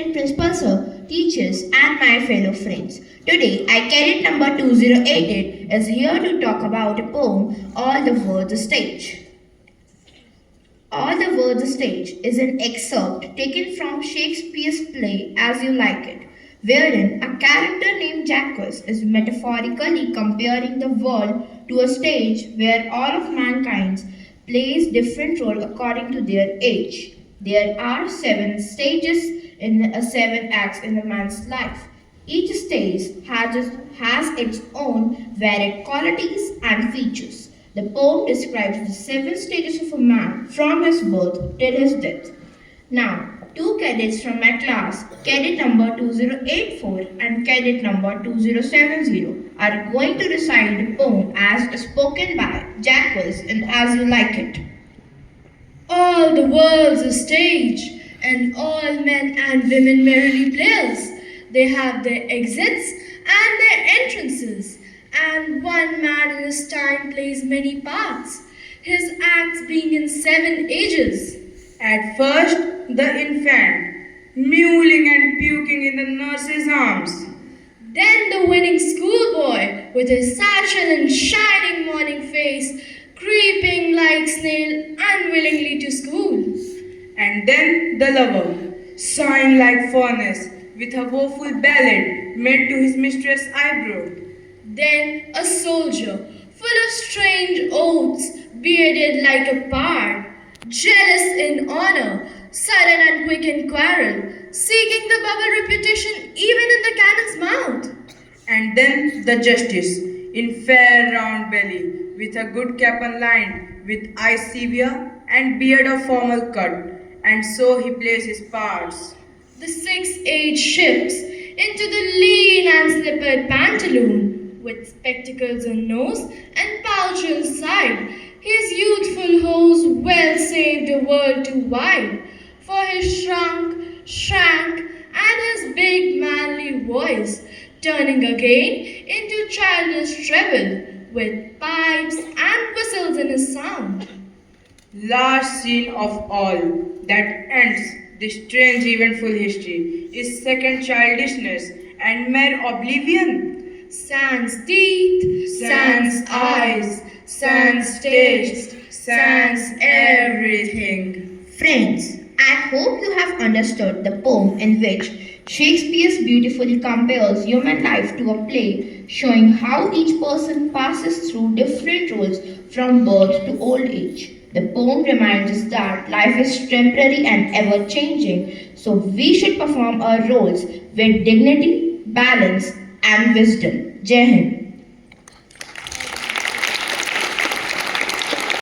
respected principal sir, teachers, and my fellow friends. Today, I cadet number 2088 is here to talk about a poem, All the Words Stage. All the Words Stage is an excerpt taken from Shakespeare's play As You Like It, wherein a character named Jacques is metaphorically comparing the world to a stage where all of mankind plays different role according to their age. There are 7 stages in 7 acts in a man's life. Each stage has its own varied qualities and features. The poem describes the 7 stages of a man from his birth till his death. Now, 2 cadets from my class, cadet number 2084 and cadet number 2070, are going to recite the poem as spoken by Jacques and As You Like It. All the world's a stage, and all men and women merrily players. They have their exits and their entrances, and one man in his time plays many parts, his acts being in 7 ages. At first, the infant, mewling and puking in the nurse's arms. Then the winning schoolboy with his satchel and shining morning face, creeping like snail unwillingly to school. And then the lover, sighing like furnace, with a woeful ballad made to his mistress' eyebrow. Then a soldier, full of strange oaths, bearded like a pard, jealous in honor, sudden and quick in quarrel, seeking the bubble reputation even in the cannon's mouth. And then the justice, in fair round belly, with a good cap lined with eyes severe and beard of formal cut, and so he plays his parts. The 6th age shifts into the lean and slippered pantaloon, with spectacles on nose and pouch inside. His youthful hose well saved the world too wide, for his shrank, and his big manly voice, turning again into childish treble, with pipes and whistles in his sound. Last scene of all that ends this strange eventful history is second childishness and mere oblivion. Sans teeth, sans eyes, sans taste, sans everything. Friends, I hope you have understood the poem in which Shakespeare beautifully compares human life to a play, showing how each person passes through different roles from birth to old age. The poem reminds us that life is temporary and ever changing, so we should perform our roles with dignity, balance, and wisdom. Jai Hind.